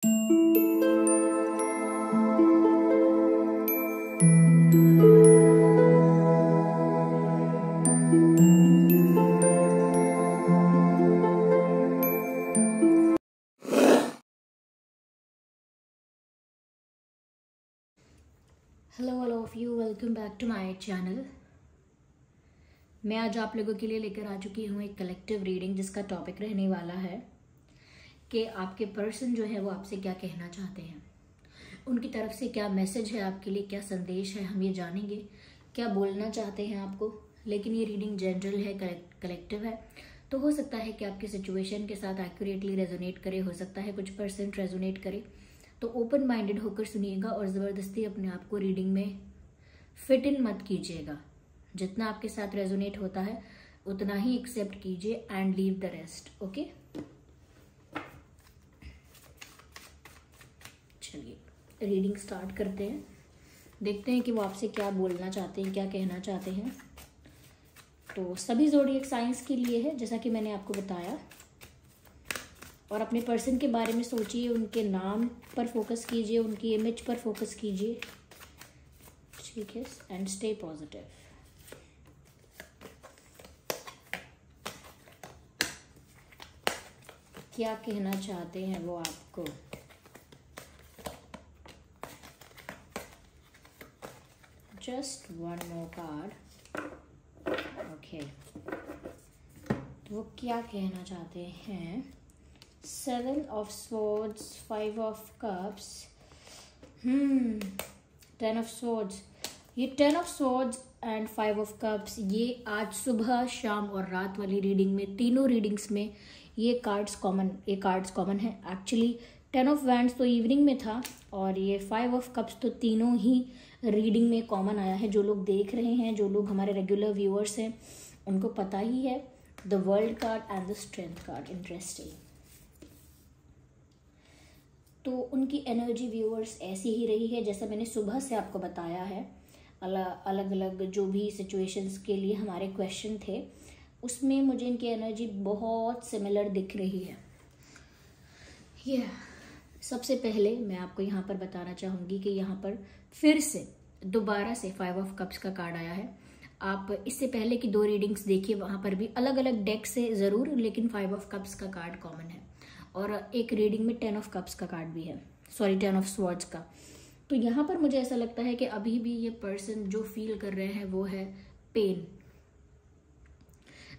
Hello all of you, welcome back to my channel. मैं आज आप लोगों के लिए लेकर आ चुकी हूँ एक कलेक्टिव रीडिंग, जिसका टॉपिक रहने वाला है कि आपके पर्सन जो है वो आपसे क्या कहना चाहते हैं, उनकी तरफ से क्या मैसेज है आपके लिए, क्या संदेश है, हम ये जानेंगे क्या बोलना चाहते हैं आपको। लेकिन ये रीडिंग जनरल है, कलेक्टिव है, तो हो सकता है कि आपकी सिचुएशन के साथ एक्यूरेटली रेजोनेट करे, हो सकता है कुछ परसेंट रेजोनेट करे। तो ओपन माइंडेड होकर सुनिएगा और ज़बरदस्ती अपने आप को रीडिंग में फिट इन मत कीजिएगा। जितना आपके साथ रेजोनेट होता है उतना ही एक्सेप्ट कीजिए and leave the rest. Okay, चलिए रीडिंग स्टार्ट करते हैं। देखते हैं कि वो आपसे क्या बोलना चाहते हैं, क्या कहना चाहते हैं। तो सभी ज़ोडिएक साइंस के लिए है, जैसा कि मैंने आपको बताया। और अपने पर्सन के बारे में सोचिए, उनके नाम पर फोकस कीजिए, उनकी इमेज पर फोकस कीजिए, ठीक है, एंड स्टे पॉजिटिव। क्या कहना चाहते हैं वो आपको? Just one more card. Okay, तो वो क्या कहना चाहते हैं? 7 of swords, 5 of cups, 10 of swords। ये 10 of swords and 5 of cups, ये आज सुबह, शाम और रात वाली रीडिंग में, तीनों रीडिंग्स में ये कार्ड्स कॉमन है। एक्चुअली 10 of wands तो इवनिंग में था और ये 5 of cups तो तीनों ही रीडिंग में कॉमन आया है। जो लोग देख रहे हैं, जो लोग हमारे रेगुलर व्यूअर्स हैं, उनको पता ही है। The world card and the strength card, interesting. तो उनकी एनर्जी व्यूअर्स ऐसी ही रही है जैसा मैंने सुबह से आपको बताया है। अलग अलग जो भी सिचुएशंस के लिए हमारे क्वेश्चन थे, उसमें मुझे इनकी एनर्जी बहुत सिमिलर दिख रही है। सबसे पहले मैं आपको यहाँ पर बताना चाहूँगी कि यहाँ पर फिर से दोबारा से 5 of cups का कार्ड आया है। आप इससे पहले की 2 रीडिंग्स देखिए, वहाँ पर भी अलग अलग डेक से ज़रूर, लेकिन 5 of cups का कार्ड कॉमन है। और एक रीडिंग में 10 of cups का कार्ड भी है, 10 of swords का। तो यहाँ पर मुझे ऐसा लगता है कि अभी भी ये पर्सन जो फील कर रहे हैं वो है pain.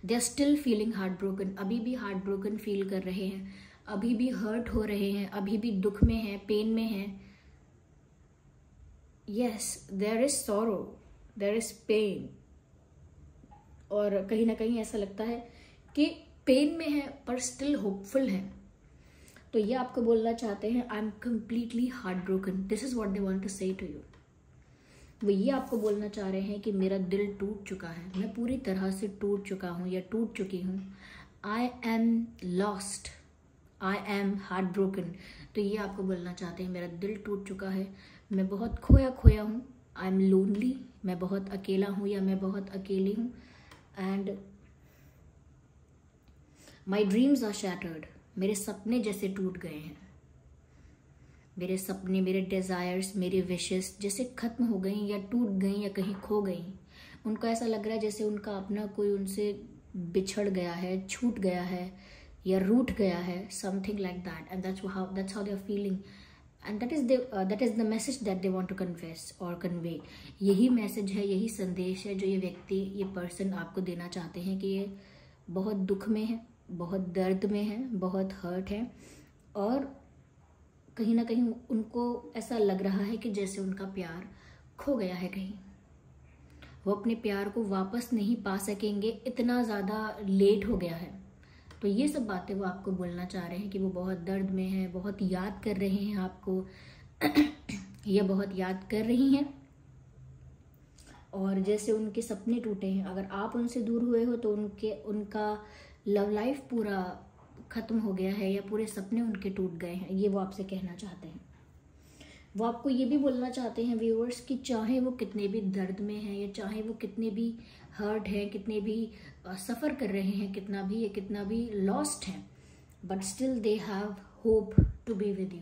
They are still feeling heart broken, अभी भी हार्ट ब्रोकन फील कर रहे हैं, अभी भी हर्ट हो रहे हैं, अभी भी दुख में हैं, पेन में हैं। Yes, there is sorrow, there is pain. और कहीं ना कहीं ऐसा लगता है कि पेन में है पर स्टिल होपफुल है। तो ये आपको बोलना चाहते हैं, I am completely heart broken, this is what they want to say to you. वो ये आपको बोलना चाह रहे हैं कि मेरा दिल टूट चुका है, मैं पूरी तरह से टूट चुका हूँ या टूट चुकी हूँ। I am lost, I am heart broken. तो ये आपको बोलना चाहते हैं, मेरा दिल टूट चुका है, मैं बहुत खोया हूँ। आई एम लोनली, मैं बहुत अकेला हूँ या मैं बहुत अकेली हूँ। And my dreams are shattered, मेरे सपने जैसे टूट गए हैं। मेरे सपने, मेरे डिज़ायर्स, मेरे विशेस जैसे खत्म हो गई या टूट गई या कहीं खो गई। उनको ऐसा लग रहा है जैसे उनका अपना कोई उनसे बिछड़ गया है, छूट गया है या रूठ गया है, something like that. And that's how they are feeling. And that is the message that they want to confess और कन्वे। यही मैसेज है, यही संदेश है जो ये व्यक्ति, ये पर्सन आपको देना चाहते हैं कि ये बहुत दुख में है, बहुत दर्द में है, बहुत हर्ट है। और कहीं ना कहीं उनको ऐसा लग रहा है कि जैसे उनका प्यार खो गया है कहीं, वो अपने प्यार को वापस नहीं पा सकेंगे, इतना ज़्यादा लेट हो गया है। तो ये सब बातें वो आपको बोलना चाह रहे हैं कि वो बहुत दर्द में हैं, बहुत याद कर रहे हैं आपको ये बहुत याद कर रही हैं। और जैसे उनके सपने टूटे हैं, अगर आप उनसे दूर हुए हो तो उनका लव लाइफ पूरा खत्म हो गया है या पूरे सपने उनके टूट गए हैं, ये वो आपसे कहना चाहते हैं। वो आपको ये भी बोलना चाहते हैं व्यूअर्स कि चाहे वो कितने भी दर्द में हैं या चाहे वो कितने भी हर्ट हैं, कितने भी सफ़र कर रहे हैं, कितना भी लॉस्ट हैं, but still they have hope to be with you.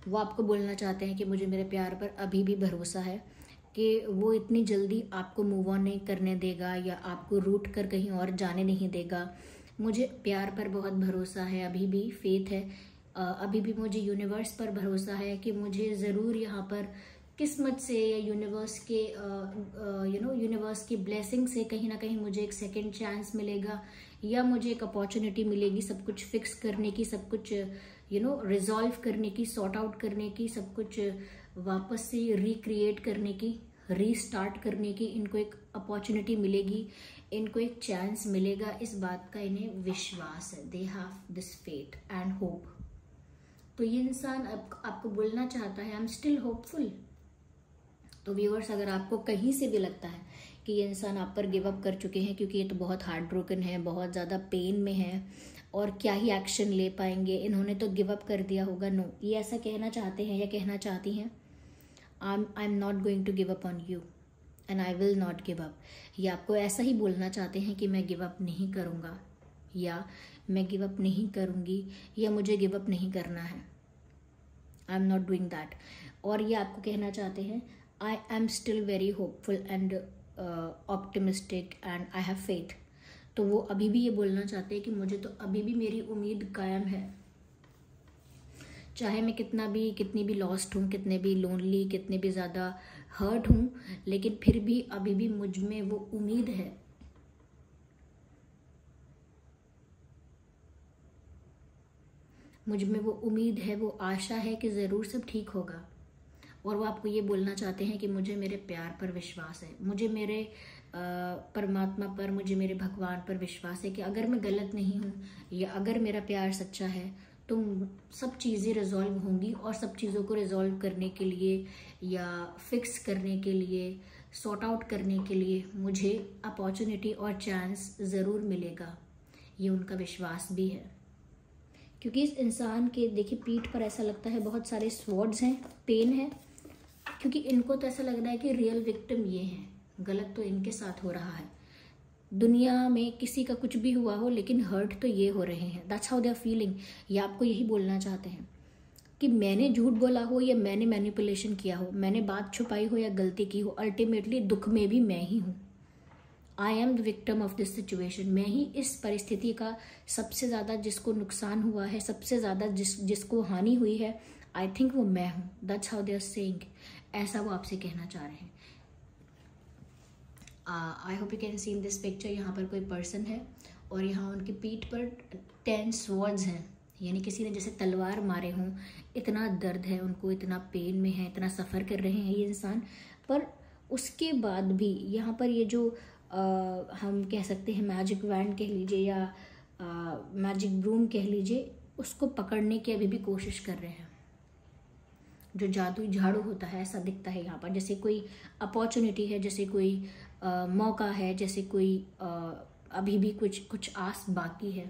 वो आपको बोलना चाहते हैं कि मुझे मेरे प्यार पर अभी भी भरोसा है कि वो इतनी जल्दी आपको मूव ऑन नहीं करने देगा या आपको रूठ कर कहीं और जाने नहीं देगा। मुझे प्यार पर बहुत भरोसा है, अभी भी फेथ है। अभी भी मुझे यूनिवर्स पर भरोसा है कि मुझे ज़रूर यहाँ पर किस्मत से या यूनिवर्स के यूनिवर्स की ब्लेसिंग से कहीं ना कहीं मुझे एक सेकंड चांस मिलेगा या मुझे एक अपॉर्चुनिटी मिलेगी सब कुछ फिक्स करने की, सब कुछ रिजॉल्व करने की, सॉर्ट आउट करने की, सब कुछ वापस से रिक्रिएट करने की, रीस्टार्ट करने की। इनको एक अपॉर्चुनिटी मिलेगी, इनको एक चांस मिलेगा, इस बात का इन्हें विश्वास है। They have this faith and hope. तो ये इंसान आपको बोलना चाहता है आई एम स्टिल होपफुल। तो व्यूअर्स, अगर आपको कहीं से भी लगता है कि ये इंसान आप पर गिव अप कर चुके हैं क्योंकि ये तो बहुत हार्ट ब्रोकन है, बहुत ज़्यादा पेन में है और क्या ही एक्शन ले पाएंगे, इन्होंने तो गिव अप कर दिया होगा, नो, ये ऐसा कहना चाहते हैं या कहना चाहती हैं I am not going to give up on you and I will not give up. ये आपको ऐसा ही बोलना चाहते हैं कि मैं गिव अप नहीं करूँगा या मैं गिव अप नहीं करूँगी या मुझे गिव अप नहीं करना है, आई एम नॉट डूइंग दैट। और ये आपको कहना चाहते हैं I am still very hopeful and optimistic and I have faith. तो वो अभी भी ये बोलना चाहते हैं कि मुझे तो अभी भी मेरी उम्मीद कायम है, चाहे मैं कितनी भी लॉस्ट हूँ, कितने भी लोनली, कितने भी ज़्यादा हर्ट हूँ, लेकिन फिर भी अभी भी मुझ में वो उम्मीद है। मुझ में वो उम्मीद है, वो आशा है कि ज़रूर सब ठीक होगा। और वो आपको ये बोलना चाहते हैं कि मुझे मेरे प्यार पर विश्वास है, मुझे मेरे परमात्मा पर, मुझे मेरे भगवान पर विश्वास है कि अगर मैं गलत नहीं हूँ या अगर मेरा प्यार सच्चा है तो सब चीज़ें रिजॉल्व होंगी और सब चीज़ों को रिजॉल्व करने के लिए या फिक्स करने के लिए, सॉर्ट आउट करने के लिए मुझे अपॉर्चुनिटी और चांस ज़रूर मिलेगा। ये उनका विश्वास भी है क्योंकि इस इंसान के देखिए पीठ पर ऐसा लगता है बहुत सारे स्वॉर्ड्स हैं, पेन है, क्योंकि इनको तो ऐसा लग रहा है कि रियल विक्टिम ये हैं, गलत तो इनके साथ हो रहा है। दुनिया में किसी का कुछ भी हुआ हो लेकिन हर्ट तो ये हो रहे हैं, that's how they are feeling. ये आपको यही बोलना चाहते हैं कि मैंने झूठ बोला हो या मैंने मैनिपुलेशन किया हो, मैंने बात छुपाई हो या गलती की हो, अल्टीमेटली दुख में भी मैं ही हूँ। I am the victim of this situation. मैं ही इस परिस्थिति का सबसे ज़्यादा जिसको नुकसान हुआ है, सबसे ज़्यादा जिसको हानि हुई है, आई थिंक वो मैं हूँ। That's how they are saying. ऐसा वो आपसे कहना चाह रहे हैं। I hope you can see in this picture. यहाँ पर कोई पर्सन है और यहाँ उनकी पीठ पर 10 स्वॉर्ड्स हैं, यानी किसी ने जैसे तलवार मारे हों। इतना दर्द है उनको, इतना पेन में है, इतना सफ़र कर रहे हैं ये इंसान। पर उसके बाद भी यहाँ पर ये जो हम कह सकते हैं मैजिक वैंड कह लीजिए या मैजिक ब्रूम कह लीजिए, उसको पकड़ने की अभी भी कोशिश कर रहे हैं। जो जादुई झाड़ू होता है ऐसा दिखता है यहाँ पर, जैसे कोई अपॉर्चुनिटी है, जैसे कोई मौका है, जैसे कोई अभी भी कुछ आस बाकी है।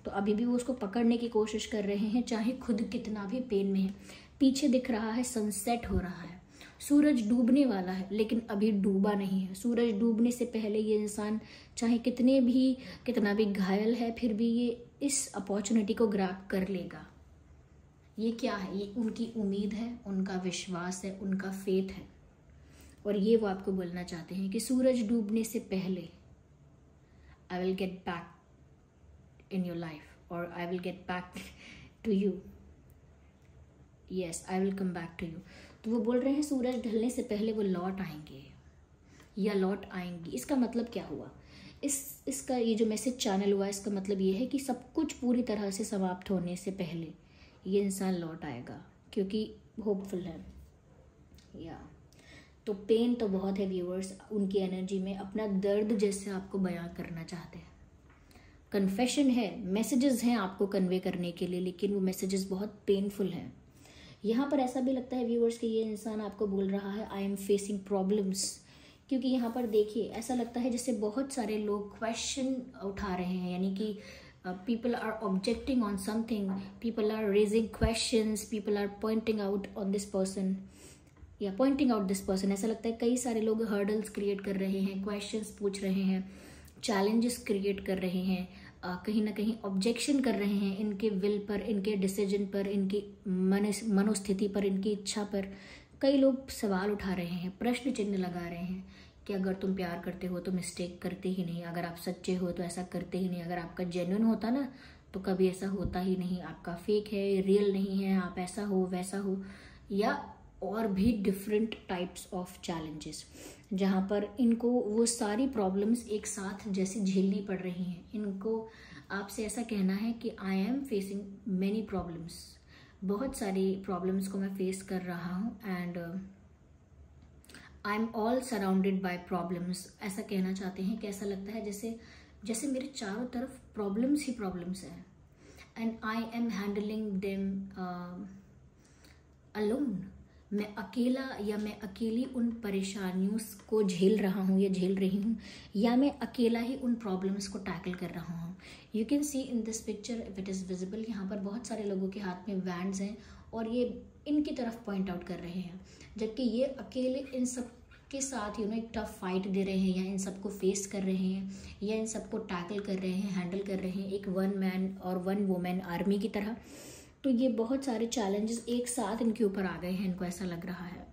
तो अभी भी वो उसको पकड़ने की कोशिश कर रहे हैं, चाहे खुद कितना भी पेन में है। पीछे दिख रहा है सनसेट हो रहा है, सूरज डूबने वाला है लेकिन अभी डूबा नहीं है। सूरज डूबने से पहले ये इंसान चाहे कितना भी घायल है फिर भी ये इस अपॉर्चुनिटी को ग्रैब कर लेगा। ये क्या है? ये उनकी उम्मीद है, उनका विश्वास है, उनका फेथ है। और ये वो आपको बोलना चाहते हैं कि सूरज डूबने से पहले I will get back in your life और I will get back to you. Yes, I will come back to you. तो वो बोल रहे हैं सूरज ढलने से पहले वो लौट आएंगे या लौट आएंगी। इसका मतलब क्या हुआ? इसका ये जो मैसेज चैनल हुआ, इसका मतलब ये है कि सब कुछ पूरी तरह से समाप्त होने से पहले ये इंसान लौट आएगा क्योंकि होपफुल है। या तो पेन तो बहुत है व्यूअर्स उनकी एनर्जी में, अपना दर्द जैसे आपको बयां करना चाहते हैं। कन्फेशन है, मैसेजेस हैं आपको कन्वे करने के लिए, लेकिन वो मैसेजेस बहुत पेनफुल हैं। यहाँ पर ऐसा भी लगता है व्यूअर्स कि ये इंसान आपको बोल रहा है आई एम फेसिंग प्रॉब्लम्स, क्योंकि यहाँ पर देखिए ऐसा लगता है जैसे बहुत सारे लोग क्वेश्चन उठा रहे हैं, यानी कि people are objecting on something, people are raising questions, people are pointing out on this person या pointing out this person। ऐसा लगता है कई सारे लोग hurdles क्रिएट कर रहे हैं, questions पूछ रहे हैं, challenges क्रिएट कर रहे हैं, कहीं ना कहीं ऑब्जेक्शन कर रहे हैं इनके विल पर, इनके डिसीजन पर, इनकी मनोस्थिति पर, इनकी इच्छा पर। कई लोग सवाल उठा रहे हैं, प्रश्न चिन्ह लगा रहे हैं कि अगर तुम प्यार करते हो तो मिस्टेक करते ही नहीं, अगर आप सच्चे हो तो ऐसा करते ही नहीं, अगर आपका जेन्युइन होता ना तो कभी ऐसा होता ही नहीं, आपका फेक है, रियल नहीं है, आप ऐसा हो वैसा हो, या और भी डिफरेंट टाइप्स ऑफ चैलेंजेस, जहाँ पर इनको वो सारी प्रॉब्लम्स एक साथ जैसे झेलनी पड़ रही हैं। इनको आपसे ऐसा कहना है कि I am facing many problems, बहुत सारी प्रॉब्लम्स को मैं फेस कर रहा हूँ, and I am all surrounded by problems. ऐसा कहना चाहते हैं कि ऐसा लगता है जैसे जैसे मेरे चारों तरफ प्रॉब्लम्स ही प्रॉब्लम्स हैं, and I am handling them alone. मैं अकेला या मैं अकेली उन परेशानियों को झेल रहा हूँ या झेल रही हूँ, या मैं अकेला ही उन प्रॉब्लम्स को टैकल कर रहा हूँ। You can see in this picture if it is visible, यहाँ पर बहुत सारे लोगों के हाथ में वैंड्स हैं और ये इनकी तरफ पॉइंट आउट कर रहे हैं, जबकि ये अकेले इन सब के साथ एक टफ फाइट दे रहे हैं, या इन सबको फेस कर रहे हैं, या इन सबको टैकल कर रहे हैं, हैंडल कर रहे हैं, एक वन मैन और वन वुमेन आर्मी की तरह। तो ये बहुत सारे चैलेंजेस एक साथ इनके ऊपर आ गए हैं, इनको ऐसा लग रहा है।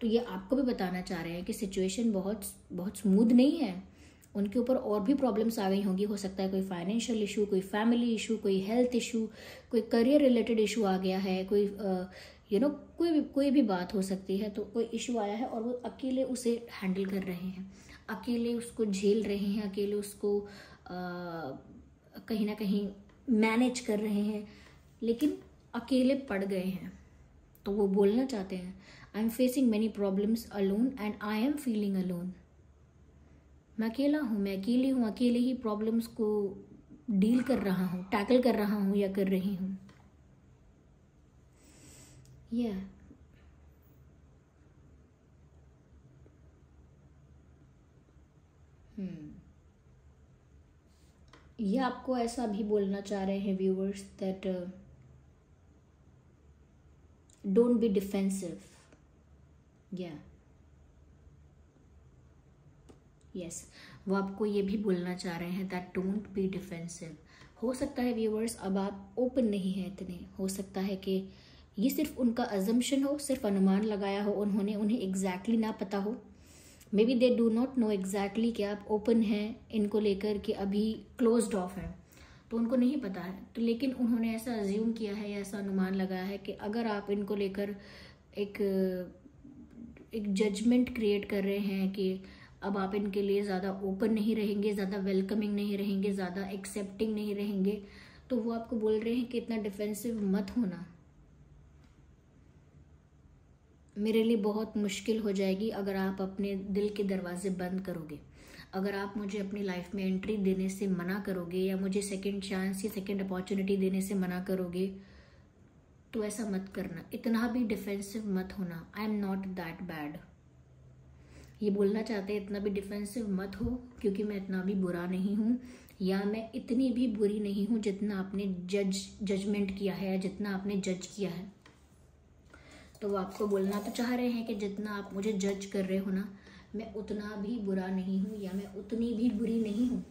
तो ये आपको भी बताना चाह रहे हैं कि सिचुएशन बहुत बहुत स्मूथ नहीं है, उनके ऊपर और भी प्रॉब्लम्स आ गई होंगी। हो सकता है कोई फाइनेंशियल इशू, कोई फैमिली इशू, कोई हेल्थ इशू, कोई करियर रिलेटेड इशू आ गया है, कोई कोई भी बात हो सकती है। तो कोई इशू आया है और वो अकेले उसे हैंडल कर रहे हैं, अकेले उसको झेल रहे हैं, अकेले उसको कहीं ना कहीं मैनेज कर रहे हैं, लेकिन अकेले पड़ गए हैं। तो वो बोलना चाहते हैं I am facing many problems alone and I am feeling alone. मैं अकेला हूँ, मैं अकेली हूँ, अकेले ही प्रॉब्लम्स को डील कर रहा हूँ, टैकल कर रहा हूँ या कर रही हूँ। ये आपको ऐसा भी बोलना चाह रहे हैं viewers that don't be defensive. Yes, वो आपको ये भी बोलना चाह रहे हैं दैट डोंट बी डिफेंसिव। हो सकता है व्यूअर्स अब आप ओपन नहीं हैं इतने, हो सकता है कि ये सिर्फ उनका अजम्पशन हो, सिर्फ अनुमान लगाया हो उन्होंने, उन्हें एग्जैक्टली ना पता हो। May be they do not know exactly कि आप ओपन हैं इनको लेकर कि अभी क्लोज्ड ऑफ हैं, तो उनको नहीं पता है। तो लेकिन उन्होंने ऐसा अज्यूम किया है या ऐसा अनुमान लगाया है कि अगर आप इनको लेकर एक जजमेंट क्रिएट कर रहे हैं कि अब आप इनके लिए ज़्यादा ओपन नहीं रहेंगे, ज़्यादा वेलकमिंग नहीं रहेंगे, ज़्यादा एक्सेप्टिंग नहीं रहेंगे, तो वो आपको बोल रहे हैं कि इतना डिफेंसिव मत होना। मेरे लिए बहुत मुश्किल हो जाएगी अगर आप अपने दिल के दरवाजे बंद करोगे, अगर आप मुझे अपनी लाइफ में एंट्री देने से मना करोगे, या मुझे सेकंड चांस या सेकंड अपॉर्चुनिटी देने से मना करोगे, तो ऐसा मत करना, इतना भी डिफेंसिव मत होना। आई एम नॉट दैट बैड। ये बोलना चाहते हैं इतना भी डिफेंसिव मत हो, क्योंकि मैं इतना भी बुरा नहीं हूँ, या मैं इतनी भी बुरी नहीं हूँ जितना आपने जजमेंट किया है या जितना आपने जज किया है। तो वो आपको बोलना तो चाह रहे हैं कि जितना आप मुझे जज कर रहे हो ना, मैं उतना भी बुरा नहीं हूं, या मैं उतनी भी बुरी नहीं हूं।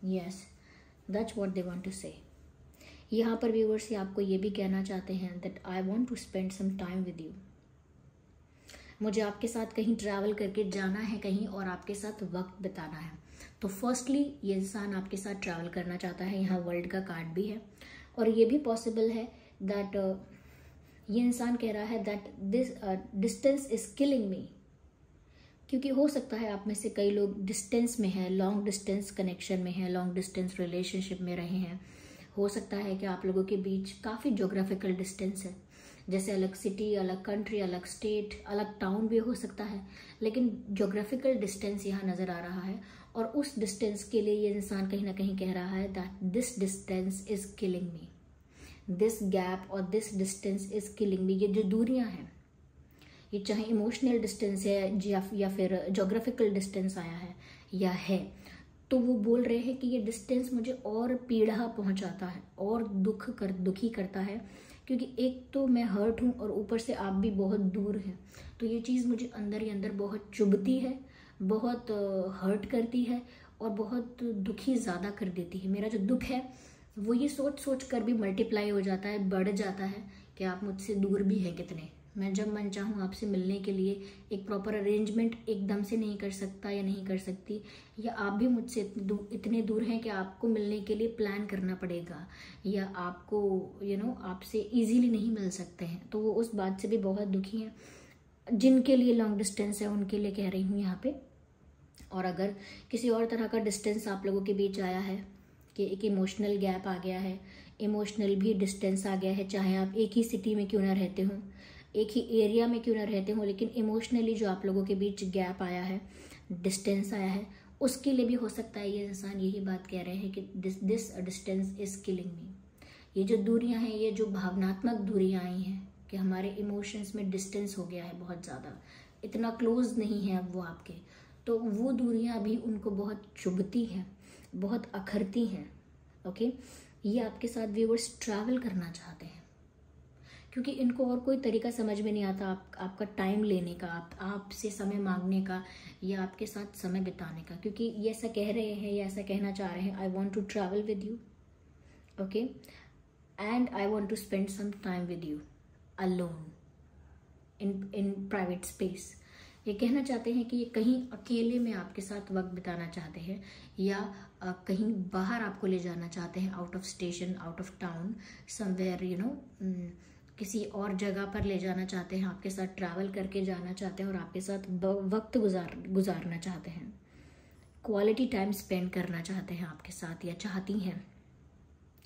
Yes, that's what they want to say. यहाँ पर व्यूअर्स आपको ये भी कहना चाहते हैं that I want to spend some time with you. मुझे आपके साथ कहीं ट्रैवल करके जाना है कहीं, और आपके साथ वक्त बिताना है। तो फर्स्टली ये इंसान आपके साथ ट्रैवल करना चाहता है। यहाँ वर्ल्ड का कार्ड भी है, और ये भी पॉसिबल है दैट ये इंसान कह रहा है that this distance is killing मी, क्योंकि हो सकता है आप में से कई लोग डिस्टेंस में हैं, लॉन्ग डिस्टेंस कनेक्शन में हैं, लॉन्ग डिस्टेंस रिलेशनशिप में रहे हैं। हो सकता है कि आप लोगों के बीच काफ़ी ज्योग्राफिकल डिस्टेंस है, जैसे अलग सिटी, अलग कंट्री, अलग स्टेट, अलग टाउन भी हो सकता है, लेकिन ज्योग्राफिकल डिस्टेंस यहाँ नज़र आ रहा है। और उस डिस्टेंस के लिए ये इंसान कहीं ना कहीं कह रहा है that this distance is killing me, this gap और this distance is killing me. ये जो दूरियां हैं, ये चाहे इमोशनल डिस्टेंस है या फिर जोग्राफिकल डिस्टेंस आया है या है, तो वो बोल रहे हैं कि ये डिस्टेंस मुझे और पीड़ा पहुंचाता है और दुखी करता है, क्योंकि एक तो मैं हर्ट हूँ और ऊपर से आप भी बहुत दूर हैं। तो ये चीज़ मुझे अंदर ही अंदर बहुत चुभती है, बहुत हर्ट करती है और बहुत दुखी ज़्यादा कर देती है। मेरा जो दुख है वो ये सोच सोच कर भी मल्टीप्लाई हो जाता है, बढ़ जाता है कि आप मुझसे दूर भी हैं कितने। मैं जब मन चाहूँ आपसे मिलने के लिए एक प्रॉपर अरेंजमेंट एकदम से नहीं कर सकता या नहीं कर सकती, या आप भी मुझसे इतने दूर हैं कि आपको मिलने के लिए प्लान करना पड़ेगा, या आपको आपसे इजीली नहीं मिल सकते हैं। तो वो उस बात से भी बहुत दुखी हैं। जिनके लिए लॉन्ग डिस्टेंस है उनके लिए कह रही हूँ यहाँ पे। और अगर किसी और तरह का डिस्टेंस आप लोगों के बीच आया है कि एक इमोशनल गैप आ गया है, इमोशनल भी डिस्टेंस आ गया है, चाहे आप एक ही सिटी में क्यों ना रहते हो, एक ही एरिया में क्यों ना रहते हो, लेकिन इमोशनली जो आप लोगों के बीच गैप आया है, डिस्टेंस आया है, उसके लिए भी हो सकता है ये इंसान यही बात कह रहे हैं कि this distance is killing me. ये जो दूरियां हैं, ये जो भावनात्मक दूरियां आई हैं कि हमारे इमोशंस में डिस्टेंस हो गया है बहुत ज़्यादा, इतना क्लोज नहीं है अब वो आपके, तो वो दूरियां भी उनको बहुत चुभती हैं, बहुत अखरती हैं। ओके, ये आपके साथ व्यूअर्स ट्रैवल करना चाहते हैं क्योंकि इनको और कोई तरीका समझ में नहीं आता आपका टाइम लेने का, आपसे समय मांगने का, या आपके साथ समय बिताने का, क्योंकि ये ऐसा कह रहे हैं या ऐसा कहना चाह रहे हैं, I want to travel with you, okay, and I want to spend some time with you alone in private space. ये कहना चाहते हैं कि ये कहीं अकेले में आपके साथ वक्त बिताना चाहते हैं, या कहीं बाहर आपको ले जाना चाहते हैं, out of station, out of town, somewhere किसी और जगह पर ले जाना चाहते हैं, आपके साथ ट्रैवल करके जाना चाहते हैं और आपके साथ वक्त गुजारना चाहते हैं, क्वालिटी टाइम स्पेंड करना चाहते हैं आपके साथ या चाहती हैं।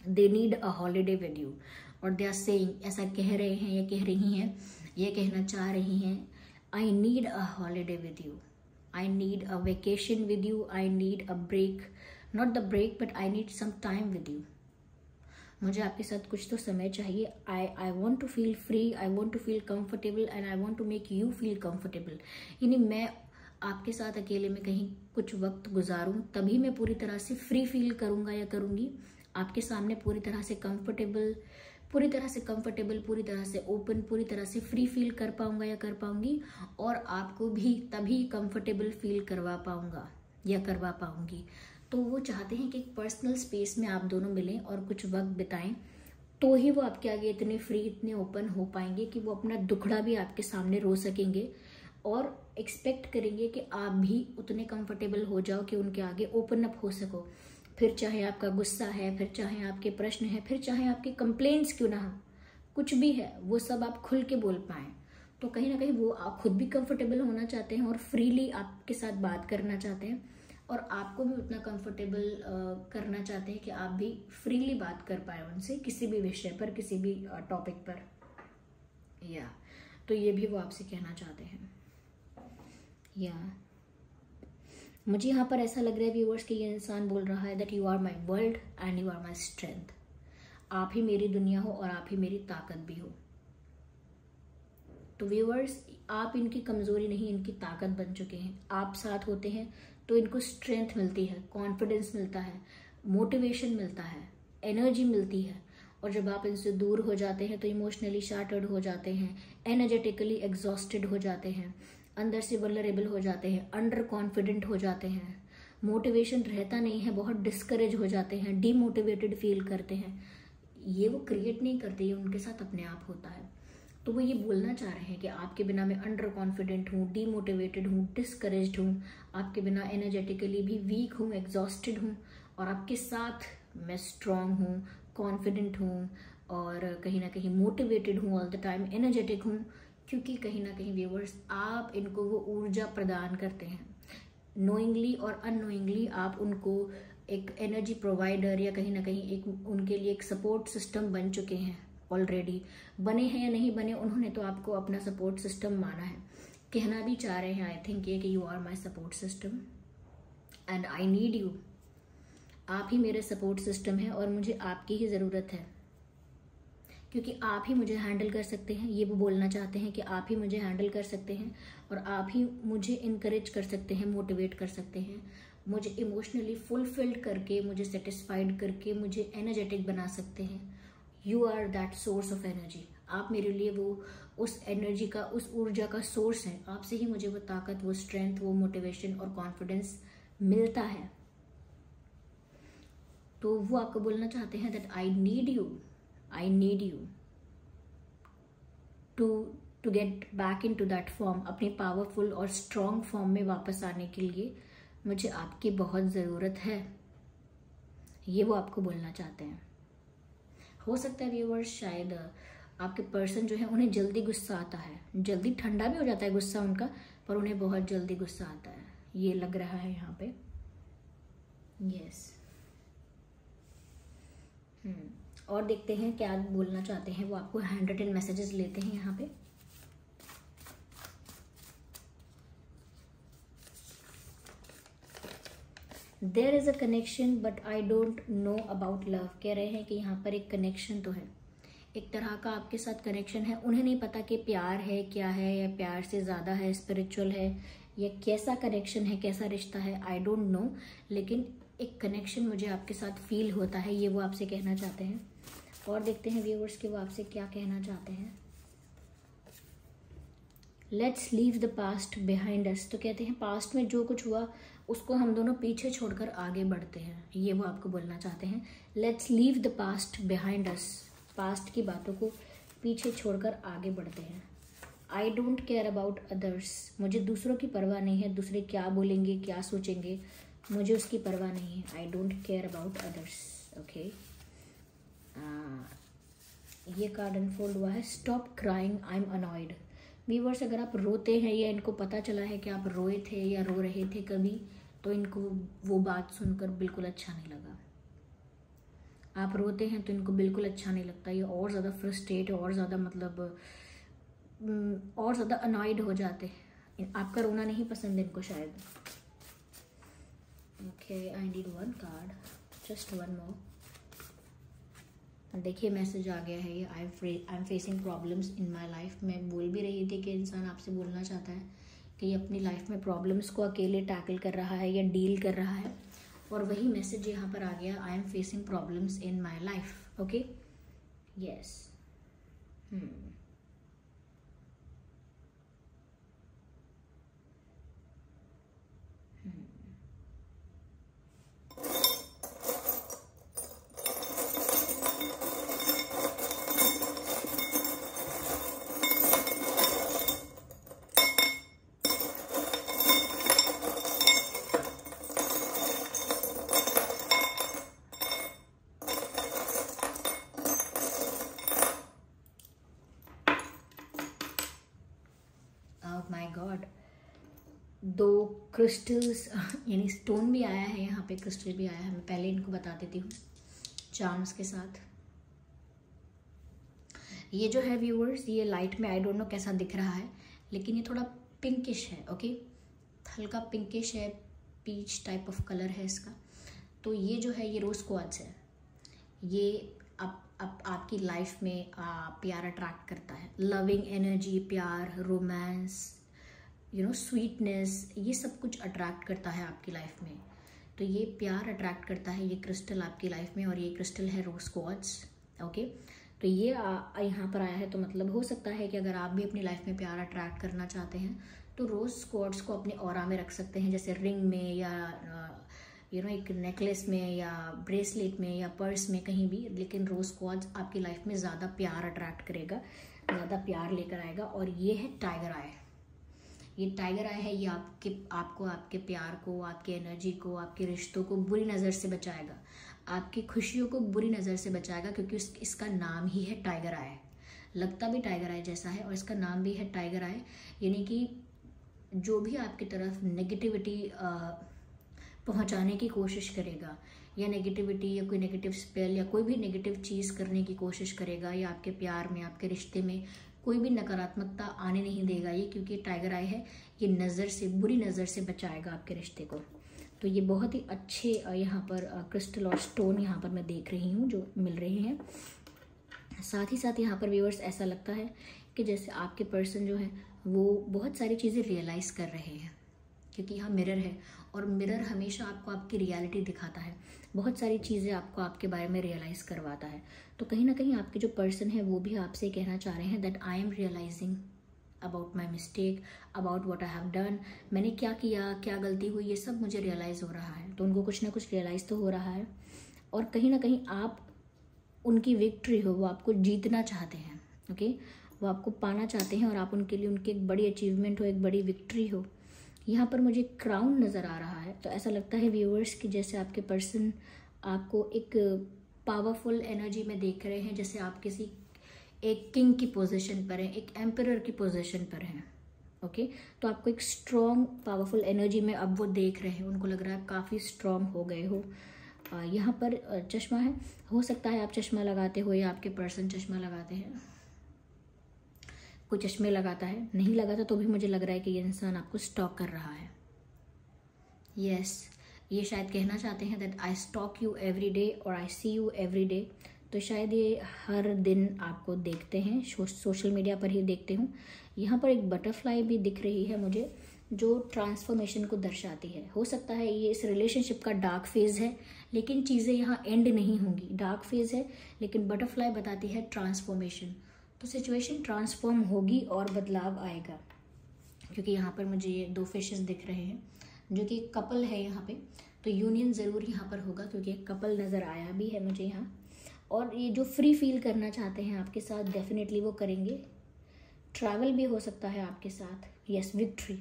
They need a holiday with you, और दे आर सेइंग, ऐसा कह रहे हैं या कह रही हैं, ये कहना चाह रही हैं, I need a holiday with you. I need a vacation with you. I need a break. Not the break, but I need some time with you. मुझे आपके साथ कुछ तो समय चाहिए। I want to feel free. I want to feel comfortable and I want to make you feel comfortable. यानी मैं आपके साथ अकेले में कहीं कुछ वक्त गुजारूं, तभी मैं पूरी तरह से फ्री फील करूंगा या करूंगी, आपके सामने पूरी तरह से कंफर्टेबल, पूरी तरह से ओपन, पूरी तरह से फ्री फील कर पाऊंगा या कर पाऊंगी, और आपको भी तभी कंफर्टेबल फील करवा पाऊंगा या करवा पाऊंगी। तो वो चाहते हैं कि एक पर्सनल स्पेस में आप दोनों मिलें और कुछ वक्त बिताएं, तो ही वो आपके आगे इतने फ्री, इतने ओपन हो पाएंगे कि वो अपना दुखड़ा भी आपके सामने रो सकेंगे और एक्सपेक्ट करेंगे कि आप भी उतने कंफर्टेबल हो जाओ कि उनके आगे ओपन अप हो सको। फिर चाहे आपका गुस्सा है, फिर चाहे आपके प्रश्न है, फिर चाहे आपके कंप्लेंट्स क्यों ना हो, कुछ भी है, वो सब आप खुल के बोल पाएं। तो कहीं ना कहीं वो आप खुद भी कंफर्टेबल होना चाहते हैं और फ्रीली आपके साथ बात करना चाहते हैं, और आपको भी उतना कंफर्टेबल करना चाहते हैं कि आप भी फ्रीली बात कर पाए उनसे किसी भी विषय पर, किसी भी टॉपिक पर, या तो ये भी वो आपसे कहना चाहते हैं। या मुझे यहाँ पर ऐसा लग रहा है व्यूअर्स कि ये इंसान बोल रहा है that you are my world and you are my strength. आप ही मेरी दुनिया हो और आप ही मेरी ताकत भी हो। तो व्यूअर्स, आप इनकी कमजोरी नहीं, इनकी ताकत बन चुके हैं। आप साथ होते हैं तो इनको स्ट्रेंथ मिलती है, कॉन्फिडेंस मिलता है, मोटिवेशन मिलता है, एनर्जी मिलती है। और जब आप इनसे दूर हो जाते हैं तो इमोशनली शार्टर्ड हो जाते हैं, एनर्जेटिकली एग्जॉस्टेड हो जाते हैं, अंदर से वल्नरेबल हो जाते हैं, अंडर कॉन्फिडेंट हो जाते हैं, मोटिवेशन रहता नहीं है, बहुत डिस्करेज हो जाते हैं, डीमोटिवेटेड फील करते हैं। ये वो क्रिएट नहीं करते, ये उनके साथ अपने आप होता है। तो वो ये बोलना चाह रहे हैं कि आपके बिना मैं अंडर कॉन्फिडेंट हूँ, डीमोटिवेटेड हूँ, डिस्करेज्ड हूँ, आपके बिना एनर्जेटिकली भी वीक हूँ, एग्जॉस्टेड हूँ, और आपके साथ मैं स्ट्रांग हूँ, कॉन्फिडेंट हूँ, और कहीं ना कहीं मोटिवेटेड हूँ, ऑल द टाइम एनर्जेटिक हूँ, क्योंकि कहीं ना कहीं व्यूअर्स आप इनको वो ऊर्जा प्रदान करते हैं। नोइंगली और अननोइंगली आप उनको एक एनर्जी प्रोवाइडर या कहीं ना कहीं एक उनके लिए एक सपोर्ट सिस्टम बन चुके हैं। ऑलरेडी बने हैं या नहीं बने, उन्होंने तो आपको अपना सपोर्ट सिस्टम माना है। कहना भी चाह रहे हैं आई थिंक ये कि you are my support system and I need you. आप ही मेरे सपोर्ट सिस्टम है और मुझे आपकी ही ज़रूरत है, क्योंकि आप ही मुझे हैंडल कर सकते हैं। ये वो बोलना चाहते हैं कि आप ही मुझे हैंडल कर सकते हैं और आप ही मुझे इनकरेज कर सकते हैं, मोटिवेट कर सकते हैं, मुझे इमोशनली फुलफिल्ड करके, मुझे सेटिस्फाइड करके, मुझे एनर्जेटिक बना सकते हैं। You are that source of energy. आप मेरे लिए वो उस एनर्जी का, उस ऊर्जा का सोर्स है। आपसे ही मुझे वो ताकत, वो स्ट्रेंथ, वो मोटिवेशन और कॉन्फिडेंस मिलता है। तो वो आपको बोलना चाहते हैं that I need you to get back in to that form. अपनी पावरफुल और स्ट्रॉन्ग फॉर्म में वापस आने के लिए मुझे आपकी बहुत ज़रूरत है। ये वो आपको बोलना चाहते हैं। हो सकता है व्यूअर्स, शायद आपके पर्सन जो है उन्हें जल्दी गुस्सा आता है, जल्दी ठंडा भी हो जाता है गुस्सा उनका, पर उन्हें बहुत जल्दी गुस्सा आता है, ये लग रहा है यहाँ पे। यस। और देखते हैं क्या बोलना चाहते हैं वो आपको। हैंड रिटन मैसेजेस लेते हैं यहाँ पे। There is a connection but I don't know about love. कह रहे हैं कि यहाँ पर एक कनेक्शन तो है, एक तरह का आपके साथ कनेक्शन है। उन्हें नहीं पता कि प्यार है क्या है, या प्यार से ज़्यादा है, स्पिरिचुअल है, या कैसा कनेक्शन है, कैसा रिश्ता है, आई डोंट नो। लेकिन एक कनेक्शन मुझे आपके साथ फील होता है, ये वो आपसे कहना चाहते हैं। और देखते हैं व्यूअर्स कि वो आपसे क्या कहना चाहते हैं। Let's leave the past behind us. तो कहते हैं पास्ट में जो कुछ हुआ उसको हम दोनों पीछे छोड़कर आगे बढ़ते हैं, ये वो आपको बोलना चाहते हैं। Let's leave the past behind us. Past की बातों को पीछे छोड़कर आगे बढ़ते हैं। I don't care about others. मुझे दूसरों की परवाह नहीं है, दूसरे क्या बोलेंगे, क्या सोचेंगे, मुझे उसकी परवाह नहीं है। I don't care about others. Okay, ये कार्ड अनफोल्ड हुआ है। Stop crying, I am annoyed. Viewers, अगर आप रोते हैं या इनको पता चला है कि आप रोए थे या रो रहे थे कभी, तो इनको वो बात सुनकर बिल्कुल अच्छा नहीं लगा। आप रोते हैं तो इनको बिल्कुल अच्छा नहीं लगता। ये और ज़्यादा फ्रस्ट्रेट, और ज़्यादा मतलब और ज़्यादा अनॉयड हो जाते हैं। आपका रोना नहीं पसंद इनको शायद। Okay, I need one card, just one more. देखिए मैसेज आ गया है ये, I am facing problems in my life. मैं बोल भी रही थी कि इंसान आपसे बोलना चाहता है कि ये अपनी लाइफ में प्रॉब्लम्स को अकेले टैकल कर रहा है या डील कर रहा है, और वही मैसेज यहाँ पर आ गया, I am facing problems in my life. Okay, yes. My God, दो क्रिस्टल्स यानी स्टोन भी आया है यहाँ पे, क्रिस्टल भी आया है। मैं पहले इनको बता देती हूँ चार्म्स के साथ। ये जो है व्यूअर्स, ये लाइट में आई डोंट नो कैसा दिख रहा है, लेकिन ये थोड़ा पिंकिश है। ओके, हल्का पिंकिश है, पीच टाइप ऑफ कलर है इसका। तो ये जो है ये रोज क्वार्ट्ज है। ये आपकी लाइफ में प्यार अट्रैक्ट करता है, लविंग एनर्जी, प्यार, रोमांस, स्वीटनेस, ये सब कुछ अट्रैक्ट करता है आपकी लाइफ में। तो ये प्यार अट्रैक्ट करता है ये क्रिस्टल आपकी लाइफ में, और ये क्रिस्टल है रोज क्वार्ट्ज। ओके, तो ये यहाँ पर आया है, तो मतलब हो सकता है कि अगर आप भी अपनी लाइफ में प्यार अट्रैक्ट करना चाहते हैं तो रोज क्वार्ट्ज को अपने ऑरा में रख सकते हैं, जैसे रिंग में या एक नेकलेस में या ब्रेसलेट में या पर्स में, कहीं भी। लेकिन रोज क्वार्ट्ज आपकी लाइफ में ज़्यादा प्यार अट्रैक्ट करेगा, ज़्यादा प्यार लेकर आएगा। और ये है टाइगर आई। ये टाइगर आई है, ये आपको आपके प्यार को, आपकी एनर्जी को, आपके रिश्तों को बुरी नज़र से बचाएगा, आपकी खुशियों को बुरी नज़र से बचाएगा, क्योंकि इसका नाम ही है टाइगर आई। लगता भी टाइगर आई जैसा है और इसका नाम भी है टाइगर आई। यानी कि जो भी आपकी तरफ नेगेटिविटी पहुंचाने की कोशिश करेगा, या नेगेटिविटी या कोई नेगेटिव स्पेल या कोई भी नेगेटिव चीज़ करने की कोशिश करेगा, या आपके प्यार में, आपके रिश्ते में कोई भी नकारात्मकता आने नहीं देगा ये, क्योंकि टाइगर आई है, ये नज़र से, बुरी नज़र से बचाएगा आपके रिश्ते को। तो ये बहुत ही अच्छे यहाँ पर क्रिस्टल और स्टोन यहाँ पर मैं देख रही हूँ जो मिल रहे हैं। साथ ही साथ यहाँ पर व्यूअर्स ऐसा लगता है कि जैसे आपके पर्सन जो है वो बहुत सारी चीज़ें रियलाइज़ कर रहे हैं। क्योंकि यहाँ मिरर है और मिरर हमेशा आपको आपकी रियलिटी दिखाता है, बहुत सारी चीज़ें आपको आपके बारे में रियलाइज करवाता है। तो कहीं ना कहीं आपके जो पर्सन है वो भी आपसे कहना चाह रहे हैं that I am realising about my mistake, about what I have done, मैंने क्या किया, क्या गलती हुई, ये सब मुझे रियलाइज़ हो रहा है। तो उनको कुछ ना कुछ रियलाइज़ तो हो रहा है और कहीं ना कहीं आप उनकी विक्ट्री हो, वो आपको जीतना चाहते हैं। ओके, वो आपको पाना चाहते हैं और आप उनके लिए उनकी एक बड़ी अचीवमेंट हो, एक बड़ी विक्ट्री हो। यहाँ पर मुझे क्राउन नज़र आ रहा है, तो ऐसा लगता है व्यूअर्स कि जैसे आपके पर्सन आपको एक पावरफुल एनर्जी में देख रहे हैं, जैसे आप किसी एक किंग की पोजीशन पर हैं, एक एम्परर की पोजीशन पर हैं। ओके, तो आपको एक स्ट्रॉन्ग पावरफुल एनर्जी में अब वो देख रहे हैं, उनको लग रहा है काफ़ी स्ट्रॉन्ग हो गए हो। यहाँ पर चश्मा है, हो सकता है आप चश्मा लगाते हो या आपके पर्सन चश्मा लगाते हैं, कोई चश्मे लगाता है, नहीं लगाता तो भी मुझे लग रहा है कि ये इंसान आपको स्टॉक कर रहा है। यस, ये शायद कहना चाहते हैं that I stock you every day और आई सी यू एवरी डे। तो शायद ये हर दिन आपको देखते हैं, सोशल मीडिया पर ही देखते हूँ। यहाँ पर एक बटरफ्लाई भी दिख रही है मुझे, जो ट्रांसफॉर्मेशन को दर्शाती है। हो सकता है ये इस रिलेशनशिप का डार्क फेज है, लेकिन चीज़ें यहाँ एंड नहीं होंगी। डार्क फेज है लेकिन बटरफ्लाई बताती है ट्रांसफॉर्मेशन। तो सिचुएशन ट्रांसफॉर्म होगी और बदलाव आएगा, क्योंकि यहाँ पर मुझे ये 2 फिशेस दिख रहे हैं जो कि कपल है यहाँ पे। तो यूनियन ज़रूर यहाँ पर होगा, क्योंकि एक कपल नज़र आया भी है मुझे यहाँ। और ये जो फ्री फील करना चाहते हैं आपके साथ, डेफिनेटली वो करेंगे। ट्रैवल भी हो सकता है आपके साथ। यस, विक्ट्री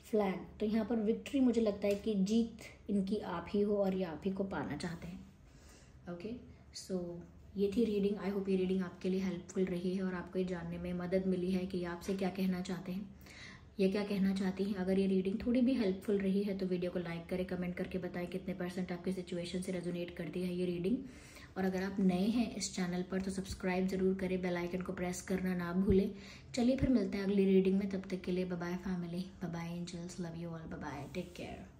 फ्लैग, तो यहाँ पर विक्ट्री मुझे लगता है कि जीत इनकी आप ही हो और ये आप ही को पाना चाहते हैं। ओके, सो ये थी रीडिंग। आई होप ये रीडिंग आपके लिए हेल्पफुल रही है और आपको ये जानने में मदद मिली है कि आपसे क्या कहना चाहते हैं या क्या कहना चाहती हैं। अगर ये रीडिंग थोड़ी भी हेल्पफुल रही है तो वीडियो को लाइक करें, कमेंट करके बताएं कितने % आपकी सिचुएशन से रेजोनेट करती है ये रीडिंग। और अगर आप नए हैं इस चैनल पर तो सब्सक्राइब जरूर करें, बेल आइकन को प्रेस करना ना भूलें। चलिए फिर मिलते हैं अगली रीडिंग में, तब तक के लिए bye bye family, bye bye angels, love you all, bye bye, take care.